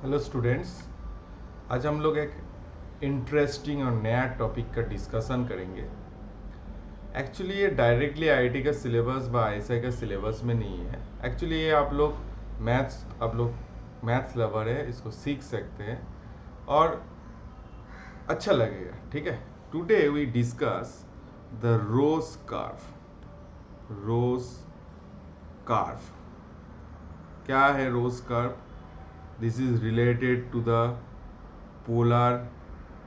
Hello students, आज हम लोग एक इंटरेस्टिंग और नया टॉपिक का डिस्कशन करेंगे। एक्चुअली ये डायरेक्टली आईआईटी का सिलेबस व आईएसआई का सिलेबस में नहीं है। एक्चुअली ये आप लोग मैथ्स लवर है, इसको सीख सकते हैं और अच्छा लगेगा। ठीक है, today we discuss the rose curve. क्या है rose curve? This is related to the polar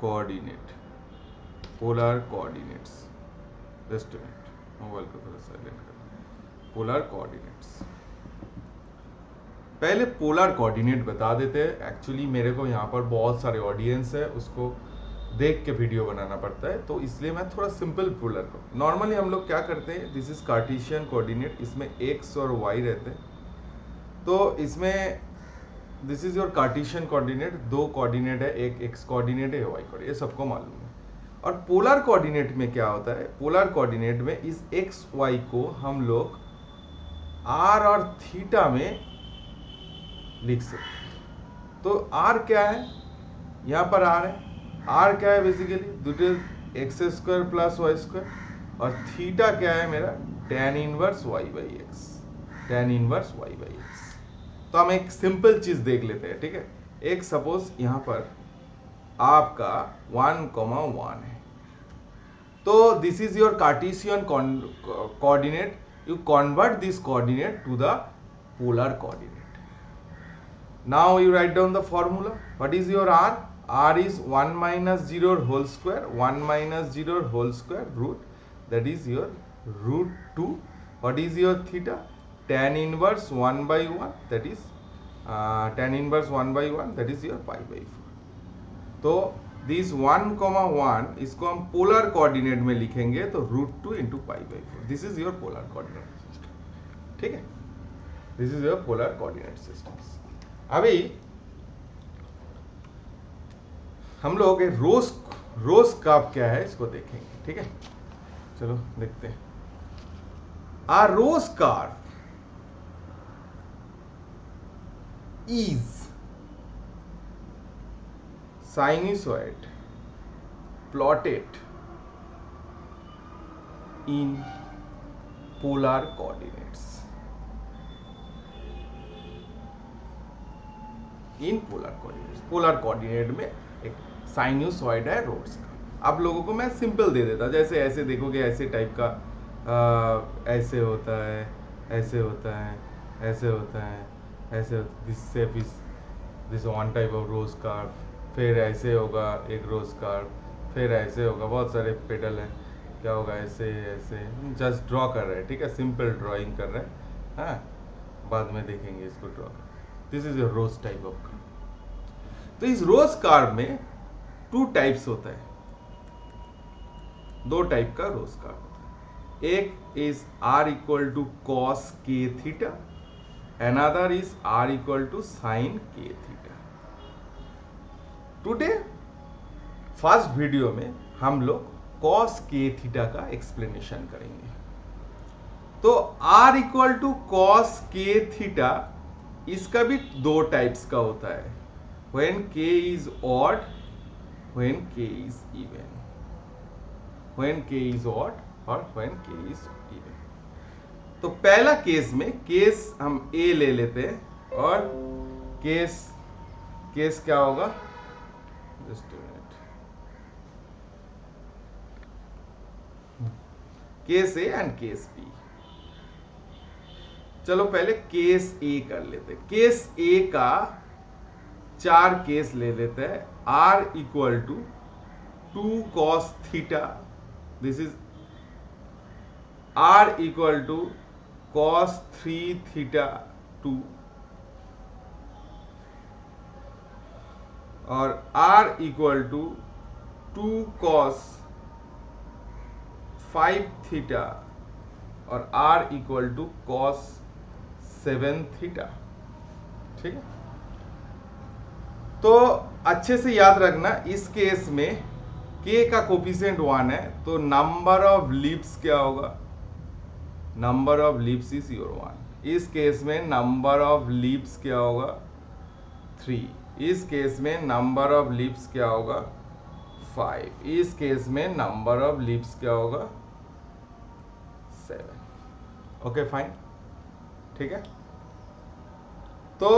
coordinates. Just a minute, mobile को थोड़ा साइलेंट कर। पोलर कोऑर्डिनेट्स, पहले पोलर कोऑर्डिनेट बता देते हैं। एक्चुअली मेरे को यहाँ पर बहुत सारे ऑडियंस है, उसको देख के वीडियो बनाना पड़ता है, तो इसलिए मैं थोड़ा सिंपल पोलर को नॉर्मली हम लोग क्या करते हैं, दिस इज कार्टेशियन कोऑर्डिनेट, इसमें एक्स और वाई रहते हैं। तो इसमें this is your Cartesian coordinate, दो कोऑर्डिनेट है, एक एक्स कोऑर्डिनेट है, वाई कोऑर्डिनेट, ये सबको मालूम है। और पोलर कोऑर्डिनेट में क्या होता है, पोलर कोऑर्डिनेट में इस एक्स वाई को हम लोग आर और थीटा में लिख सकते हैं। तो आर क्या है, यहाँ पर आर है। आर क्या है basically x square plus y square, और थीटा क्या है मेरा tan inverse y by x. तो हम एक सिंपल चीज देख लेते हैं। ठीक है, एक सपोज यहाँ पर आपका 1,1 है, तो this is your Cartesian coordinate, you convert this coordinate to the polar coordinate. Now you write down the formula. What is your r? R is 1 minus 0 whole square, 1 minus 0 whole square root, that is your root 2. What is your theta? Tan inverse 1 by 1, that is tan inverse 1 by 1, that is your pi by 4. तो this 1,1 इसको हम polar coordinate में लिखेंगे तो √2 into pi by 4. This is your polar coordinate system. ठीक है, this is your polar coordinate system. अभी हम लोग रोज कर्व क्या है इसको देखेंगे। ठीक है, चलो देखते हैं। A rose curve is sinusoid plotted in polar coordinates. Polar coordinate में एक साइनोसॉइड है रोड्स का। आप लोगों को मैं सिंपल दे देता, जैसे ऐसे देखोगे ऐसे टाइप का ऐसे होता है, ऐसे होता है, ऐसे होता है, ऐसे होता है। This shape is this one type of rose curve, फिर ऐसे होगा एक रोज कर्व, फिर ऐसे होगा, बहुत सारे पेडल हैं, क्या होगा ऐसे ऐसे, जस्ट ड्रॉ कर रहे हैं। ठीक है, सिंपल ड्राइंग कर रहे हैं, हाँ बाद में देखेंगे इसको draw. This is a rose type of curve. तो इस रोज कर्व में 2 टाइप्स होता है, 2 टाइप का रोज कर्व होता है। एक is r equal to cos k theta, another is r equal to sine k theta. Today first video में हम लोग कॉस के थीटा का एक्सप्लेनेशन करेंगे। तो r equal to cos k theta, इसका भी 2 टाइप्स का होता है, when k is odd, when k is even, when k is odd और when k is even। तो पहला केस में केस हम a ले लेते हैं, और केस क्या होगा, just a minute, case a and case b। चलो पहले केस ए कर लेते हैं। केस ए का 4 केस ले लेते हैं। r equal to 2 cos theta, this is r equal to cos 3 theta 2, और r equal to 2 cos 5 theta, और r equal to cos 7 theta. ठीक है, तो अच्छे से याद रखना, इस केस में k का कोफिशिएंट 1 है, तो नंबर ऑफ लीव्स क्या होगा, number of leaves is your 1। इस केस में नंबर ऑफ लीव्स क्या होगा 3, इस केस में नंबर ऑफ लीव्स क्या होगा 5, इस केस में नंबर ऑफ लीव्स क्या होगा 7। ओके फाइन, ठीक है। तो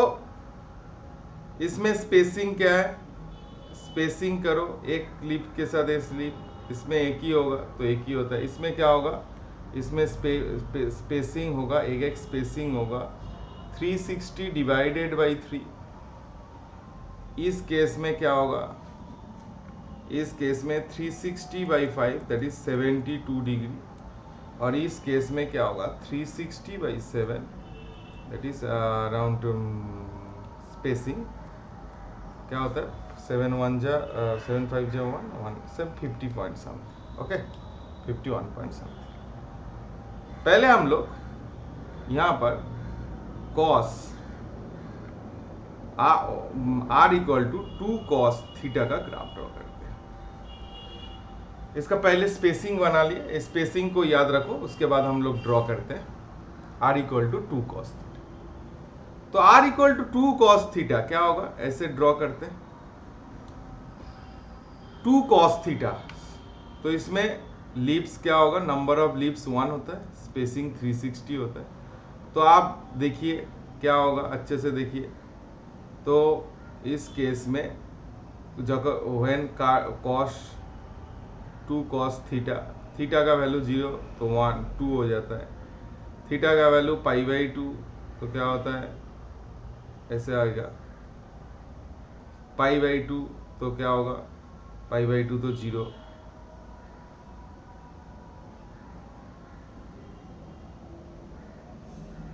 इसमें स्पेसिंग क्या है, स्पेसिंग करो, एक लीफ के साथ एक लीफ, इसमें एक ही होगा तो एक ही होता है। इसमें क्या होगा, इसमें स्पेसिंग होगा, एक स्पेसिंग होगा 360 डिवाइडेड बाई 3। इस केस में क्या होगा, इस केस में 360 बाई 5 दैट इज 72 डिग्री, और इस केस में क्या होगा 360 by 7 that is around spacing क्या होता है 7 1 जा 7 5 जा 1 50 point something. Okay 51 point something. पहले हम लोग यहाँ पर cos r equal to 2 cos theta का ग्राफ ड्रॉ करते हैं। इसका पहले स्पेसिंग बना लिए, स्पेसिंग को याद रखो, उसके बाद हम लोग ड्रॉ करते हैं r equal to 2 cos theta. तो r equal to 2 cos theta क्या होगा, ऐसे ड्रॉ करते हैं 2 कॉस थीटा। तो इसमें लीव्स क्या होगा, नंबर ऑफ लीव्स 1 होता है, स्पेसिंग 360 होता है। तो आप देखिए क्या होगा, अच्छे से देखिए। तो इस केस में जगह when cos 2 cos theta, theta का वैल्यू 0 तो 1 2 हो जाता है, थीटा का वैल्यू पाई बाई 2 तो क्या होता है ऐसे आएगा, पाई बाई 2 तो क्या होगा, पाई बाई 2 तो 0,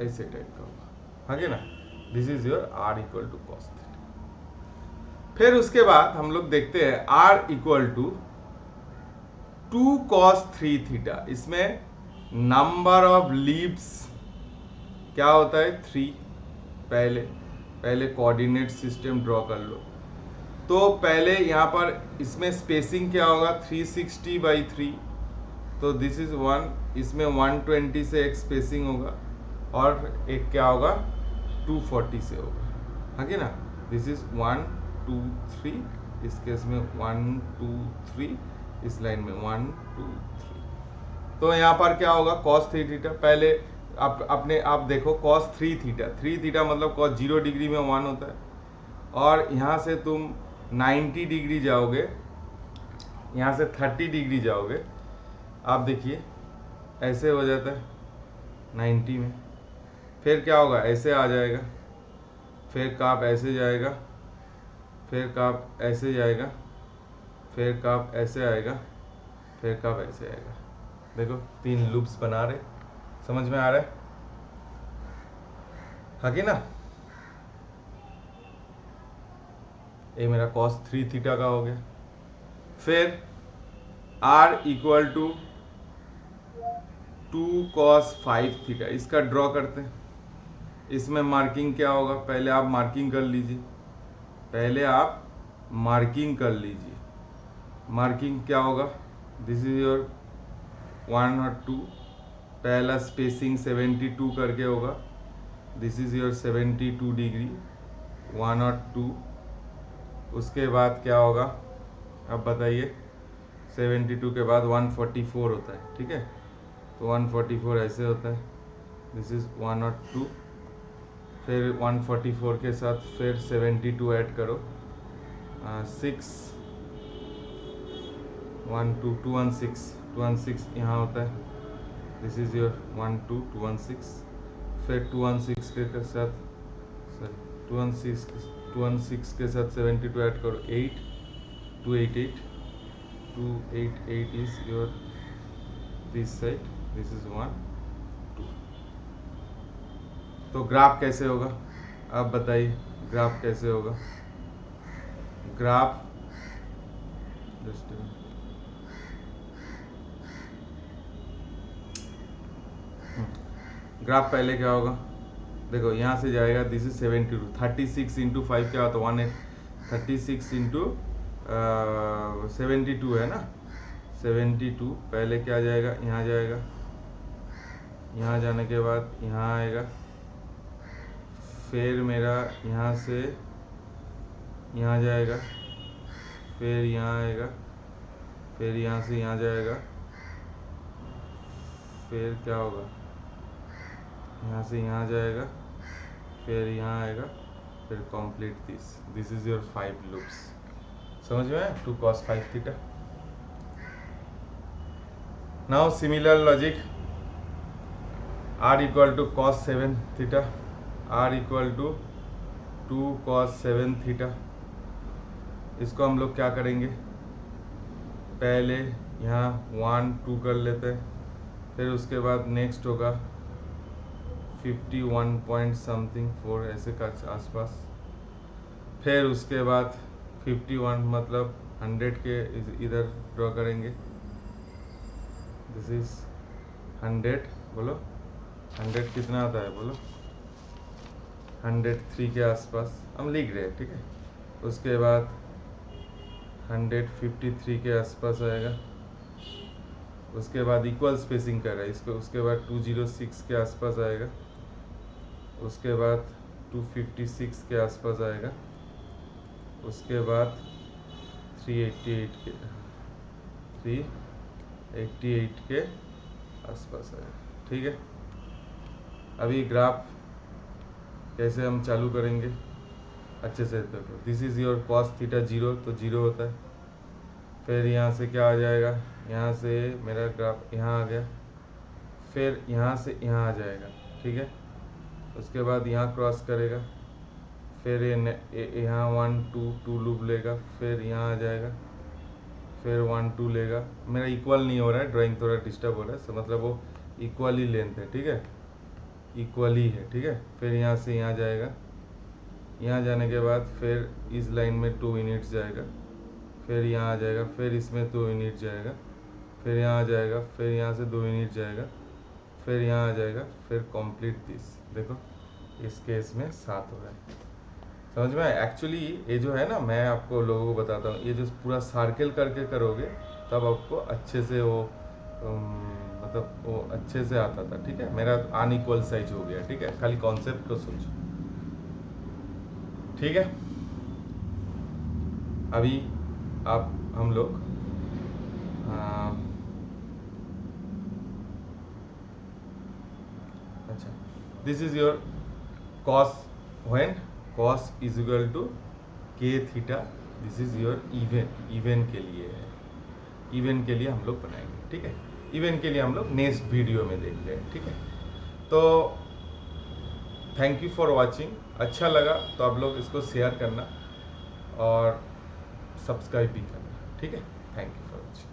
ऐसे टाइप का होगा, आगे ना। This is your r equal to cos theta. फिर उसके बाद हम लोग देखते हैं r equal to 2 cos 3 theta. इसमें नंबर ऑफ लीव्स क्या होता है 3। पहले कोऑर्डिनेट सिस्टम ड्रॉ कर लो। तो पहले यहाँ पर इसमें स्पेसिंग क्या होगा 360 बाई 3, तो दिस इज 1, इसमें 120 से एक स्पेसिंग होगा, और एक क्या होगा 240 से होगा, है ना। दिस इज 1 2 3, इस केस में 1 2 3, इस लाइन में 1 2 3। तो यहाँ पर क्या होगा cos 3 थीटा, पहले आप देखो cos 3 थीटा, 3 थीटा मतलब cos 0 डिग्री में 1 होता है, और यहाँ से तुम 90 डिग्री जाओगे, यहाँ से 30 डिग्री जाओगे, आप देखिए ऐसे हो जाता है 90 में। फिर क्या होगा, ऐसे आ जाएगा, फिर काप ऐसे जाएगा, फिर काप ऐसे जाएगा, फिर काप ऐसे आएगा, फिर काप ऐसे आएगा। देखो 3 लूप्स बना रहे, समझ में आ रहा है कि ना। ये मेरा cos 3 थीटा का हो गया। फिर r equal to 2 cos 5 theta, इसका ड्रॉ करते हैं। इसमें मार्किंग क्या होगा, पहले आप मार्किंग कर लीजिए, पहले आप मार्किंग कर लीजिए। मार्किंग क्या होगा, दिस इज योर 1 और 2, पहला स्पेसिंग 72 करके होगा, दिस इज योर 72 डिग्री 1 और 2। उसके बाद क्या होगा, अब बताइए 72 के बाद 144 होता है, ठीक है। तो 144 ऐसे होता है, दिस इज 1 और 2, फिर 144 के साथ फिर 72 ऐड करो, 6 1 2 216 यहाँ होता है, दिस इज योर 1 2 216। फिर 216 के साथ 216 के साथ 72 ऐड करो, 8 288 288 is your this side, this is 1 2। तो ग्राफ कैसे होगा, आप बताइए ग्राफ कैसे होगा। ग्राफ ग्राफ पहले क्या होगा, देखो यहाँ से जाएगा, दिस इज 72, 36 इंटू 5 क्या होता है 180, 36 इंटू 72 है ना, 72 पहले क्या जाएगा, यहाँ जाएगा, यहाँ जाने के बाद यहाँ आएगा, फिर मेरा यहाँ से यहाँ जाएगा, फिर यहाँ आएगा, फिर यहाँ से यहाँ जाएगा, फिर क्या होगा, यहाँ से यहाँ जाएगा, फिर यहाँ आएगा, फिर complete this is your 5 loops. समझ में आया? 2 cos 5 theta. Now similar logic, r equal to cos 7 theta, r equal to 2 cos 7 theta. इसको हम लोग क्या करेंगे, पहले यहाँ 1 2 कर लेते हैं, फिर उसके बाद नेक्स्ट होगा 51 पॉइंट समथिंग 4 ऐसे का आसपास, फिर उसके बाद 51 मतलब 100 के इधर ड्रॉ करेंगे, दिस इज 100, बोलो 100 कितना आता है, बोलो 103 के आसपास हम लिख रहे हैं, ठीक है। उसके बाद 153 के आसपास आएगा, उसके बाद इक्वल स्पेसिंग कर रहा है इसको, उसके बाद 206 के आसपास आएगा, उसके बाद 256 के आसपास आएगा, उसके बाद 388 के आसपास आएगा, ठीक है। अभी ग्राफ कैसे हम चालू करेंगे अच्छे से देखो, this is your cos theta 0, तो 0 होता है, फिर यहाँ से क्या आ जाएगा, यहाँ से मेरा ग्राफ यहाँ आ गया, फिर यहाँ से यहाँ आ जाएगा, ठीक है। उसके बाद यहाँ क्रॉस करेगा, फिर यहाँ 1 2 लूप लेगा, फिर यहाँ आ जाएगा, फिर 1 2 लेगा। मेरा इक्वल नहीं हो रहा है, ड्राइंग थोड़ा डिस्टर्ब हो रहा है, मतलब वो इक्वल ही लेंथ है, ठीक है, इक्वल ही है, ठीक है। फिर यहाँ से यहाँ जाएगा, यहाँ जाने के बाद फिर इस लाइन में 2 यूनिट्स जाएगा, फिर यहाँ आ जाएगा, फिर इसमें 2 यूनिट जाएगा, फिर यहाँ आ जाएगा, फिर यहाँ से 2 यूनिट जाएगा, फिर यहाँ आ जाएगा, फिर कंप्लीट दिस। देखो इस केस में 7 हो रहा है, समझ में आया? एक्चुअली ये जो है ना, मैं आपको लोगों को बताता हूँ, ये जो पूरा सर्कल करके करोगे तब आपको अच्छे से वो मतलब वो अच्छे से आता था, ठीक है। मेरा अनइक्वल साइज हो गया, ठीक है, खाली कॉन्सेप्ट को सोचो, ठीक है। अभी आप हम लोग अच्छा, this is your cos when cos is equal to k theta, this is your even के लिए है, इवन के लिए हम लोग बनाएंगे, ठीक है। इवन के लिए हम लोग नेक्स्ट वीडियो में देख रहे हैं, ठीक है। तो थैंक यू फॉर वाचिंग, अच्छा लगा तो आप लोग इसको शेयर करना और सब्सक्राइब भी करना, ठीक है। Thank you for watching.